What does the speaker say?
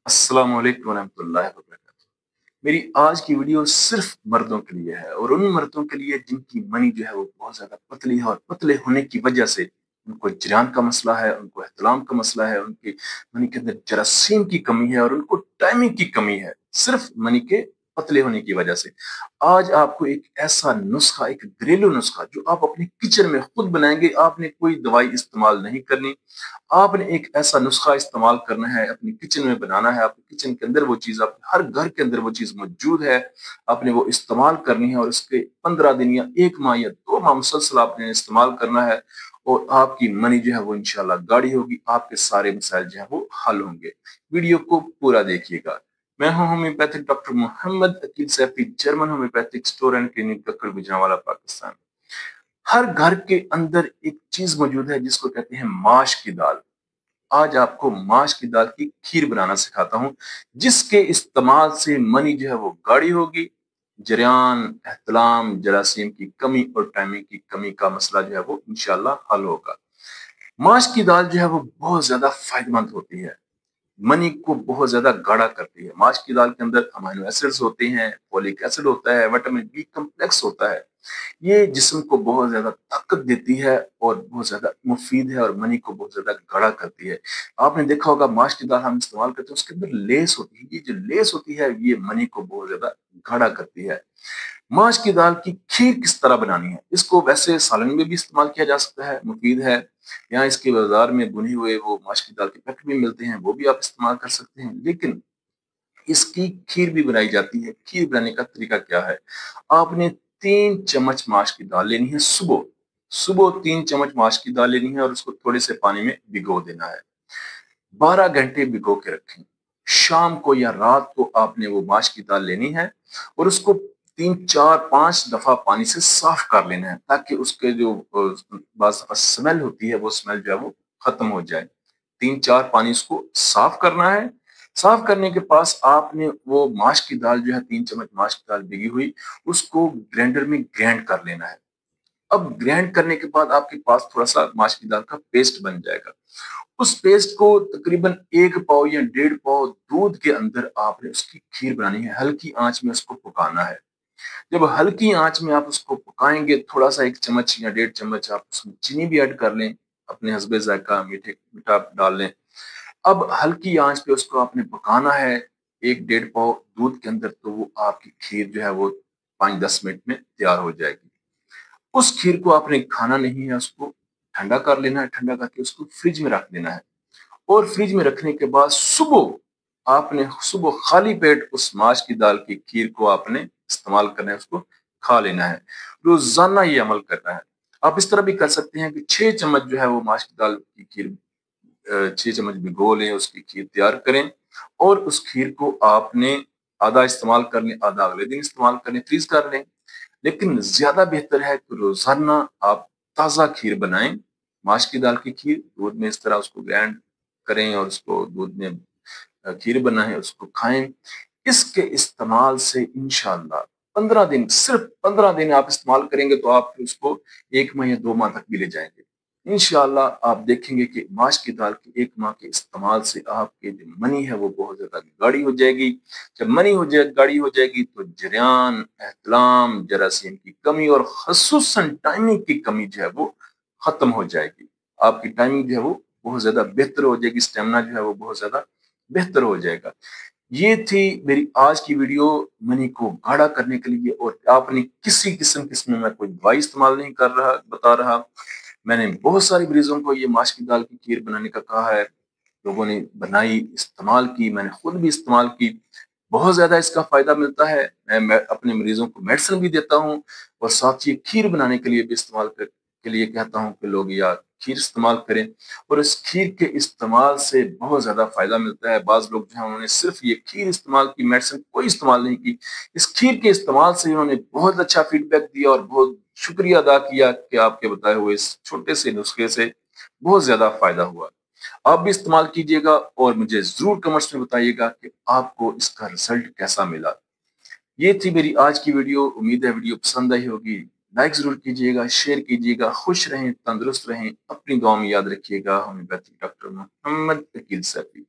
अस्सलाम वालेकुम रहमतुल्लाहि व बरकातहू। मेरी आज की वीडियो सिर्फ मर्दों के लिए है और उन मर्दों के लिए जिनकी मनी जो है वो बहुत ज्यादा पतली है और पतले होने की वजह से उनको जरान का मसला है, उनको एहतलाम का मसला है, उनकी मनी के अंदर जरासीम की कमी है और उनको टाइमिंग की कमी है, सिर्फ मनी के पतले होने की वजह से। आज आपको एक ऐसा नुस्खा, एक घरेलू नुस्खा जो आप अपने किचन में खुद बनाएंगे, आपने कोई दवाई इस्तेमाल नहीं करनी। आपने एक ऐसा नुस्खा इस्तेमाल करना है, अपने किचन में बनाना है, आपके किचन के अंदर वो चीज, आप हर घर के अंदर वो चीज मौजूद है, आपने वो इस्तेमाल करनी है और उसके 15 दिन या 1 माह या 2 माह मुसलसल आपने इस्तेमाल करना है और आपकी मनी जो है वो इंशाल्लाह गाढ़ी होगी, आपके सारे मसाइल जो है वो हल होंगे। वीडियो को पूरा देखिएगा। मैं हूं homeopathic doctor Mohammad Aqeel Saifi, German homeopathic store and clinic, Kakkar Gujranwala, Pakistan. हर घर के अंदर एक चीज मौजूद है जिसको कहते हैं माश की दाल। आज आपको माश की दाल की खीर बनाना सिखाता हूं, जिसके इस्तेमाल से मनी जो है वो गाढ़ी होगी, जरियान, एहतलाम, जरासीम की कमी और टाइमिंग की कमी का मसला जो है वो इंशाल्लाह हल होगा। माश की दाल जो है वो बहुत ज्यादा फायदेमंद होती है, मनी को बहुत ज्यादा गाढ़ा करती है। माश की दाल के अंदर अमीनो एसिड्स होते हैं, फोलिक एसिड होता है, विटामिन बी कम्प्लेक्स होता है। ये जिस्म को बहुत ज्यादा ताकत देती है और बहुत ज्यादा मुफीद है और मनी को बहुत ज्यादा गाढ़ा करती है। आपने देखा होगा माश की दाल हम इस्तेमाल करते हैं, उसके अंदर लेस होती है, ये जो लेस होती है ये मनी को बहुत ज्यादा गाढ़ा करती है। माश की दाल की खीर किस तरह बनानी है? इसको वैसे सालन में भी इस्तेमाल किया जा सकता है, मुफीद है। यहाँ इसके बाजार में भुने हुए वो माश की दाल के पैकेट भी मिलते हैं, वो भी आप इस्तेमाल कर सकते हैं। लेकिन इसकी खीर भी बनाई जाती है। खीर बनाने का तरीका क्या है? आपने 3 चम्मच माश की दाल लेनी है। सुबह सुबह 3 चम्मच माश की दाल लेनी है और उसको थोड़े से पानी में भिगो देना है। 12 घंटे भिगो के रखें। शाम को या रात को आपने वो माश की दाल लेनी है और उसको 3 4 5 दफा पानी से साफ कर लेना है, ताकि उसके जो बाज़ दफा स्मेल होती है वो स्मेल जो है वो खत्म हो जाए। 3 4 पानी उसको साफ करना है। साफ करने के पास आपने वो माश की दाल जो है, 3 चम्मच माश की दाल भिगी हुई, उसको ग्राइंडर में ग्राइंड कर लेना है। अब ग्राइंड करने के बाद आपके पास थोड़ा सा माश की दाल का पेस्ट बन जाएगा। उस पेस्ट को तकरीबन 1 पाव या 1.5 पाव दूध के अंदर आपने उसकी खीर बनानी है। हल्की आंच में उसको पकाना है। जब हल्की आंच में आप उसको पकाएंगे, थोड़ा सा 1 चम्मच या 1.5 चम्मच आप उसमें चीनी भी ऐड कर लें, अपने हस्बे जायका मीठा डाल लें। अब हल्की आंच पे उसको आपने पकाना है 1 1.5 पाव दूध के अंदर, तो वो आपकी खीर जो है वो 5 10 मिनट में तैयार हो जाएगी। उस खीर को आपने खाना नहीं है, उसको ठंडा कर लेना है। ठंडा करके उसको फ्रिज में रख देना है और फ्रिज में रखने के बाद सुबह खाली पेट उस माश की दाल की खीर को आपने इस्तेमाल करना है, उसको खा लेना है। रोजाना ये अमल करना है। आप इस तरह भी कर सकते हैं कि 6 चम्मच जो है वो माश की दाल की खीर, 6 चम्मच भिगो लें, उसकी खीर तैयार करें और उस खीर को आपने आधा इस्तेमाल कर लें, आधा अगले दिन इस्तेमाल करें, फ्रीज कर लें। लेकिन ज्यादा बेहतर है कि रोजाना आप ताजा खीर बनाएं। माश की दाल की खीर दूध में इस तरह उसको ग्राइंड करें और उसको दूध में खीर बनाएं, उसको खाएं। इसके इस्तेमाल से इंशाल्लाह 15 दिन, सिर्फ 15 दिन आप इस्तेमाल करेंगे तो आप उसको 1 माह या 2 माह तक भी ले जाएंगे। इंशाल्लाह आप देखेंगे कि माश की दाल के 1 माह के इस्तेमाल से आपके जो मनी है वो बहुत ज्यादा गाढ़ी हो जाएगी। जब मनी हो जाए गाढ़ी हो जाएगी तो जरियान, एहतलाम, जरासीम की कमी और खसूसन टाइमिंग की कमी जो है वो खत्म हो जाएगी। आपकी टाइमिंग जो है वो बहुत ज्यादा बेहतर हो जाएगी, स्टेमिना जो है वो बहुत ज्यादा बेहतर हो जाएगा। ये थी मेरी आज की वीडियो, मनी को गाढ़ा करने के लिए। और आपने किसी किस्म किस्म में कोई दवाई इस्तेमाल नहीं कर रहा, बता रहा। मैंने बहुत सारी मरीजों को ये माश की दाल की खीर बनाने का कहा है, लोगों ने बनाई, इस्तेमाल की, मैंने खुद भी इस्तेमाल की। बहुत ज्यादा इसका फायदा मिलता है। मैं अपने मरीजों को मेडिसिन भी देता हूँ और साथ ही खीर बनाने के लिए भी के लिए कहता हूँ कि लोग या खीर इस्तेमाल करें। और इस खीर के इस्तेमाल से बहुत ज्यादा फायदा मिलता है। बाज लोग जो है उन्होंने सिर्फ ये खीर इस्तेमाल की, मेडिसिन कोई इस्तेमाल नहीं की। इस खीर के इस्तेमाल से उन्होंने बहुत अच्छा फीडबैक दिया और बहुत शुक्रिया अदा किया कि आपके बताए हुए इस छोटे से नुस्खे से बहुत ज्यादा फायदा हुआ। आप भी इस्तेमाल कीजिएगा और मुझे जरूर कमेंट्स में बताइएगा कि आपको इसका रिजल्ट कैसा मिला। ये थी मेरी आज की वीडियो। उम्मीद है वीडियो पसंद आई होगी। लाइक जरूर कीजिएगा, शेयर कीजिएगा। खुश रहें, तंदुरुस्त रहें, अपनी दुआ में याद रखिएगा। Homeopathic doctor Mohammad Aqeel Saifi.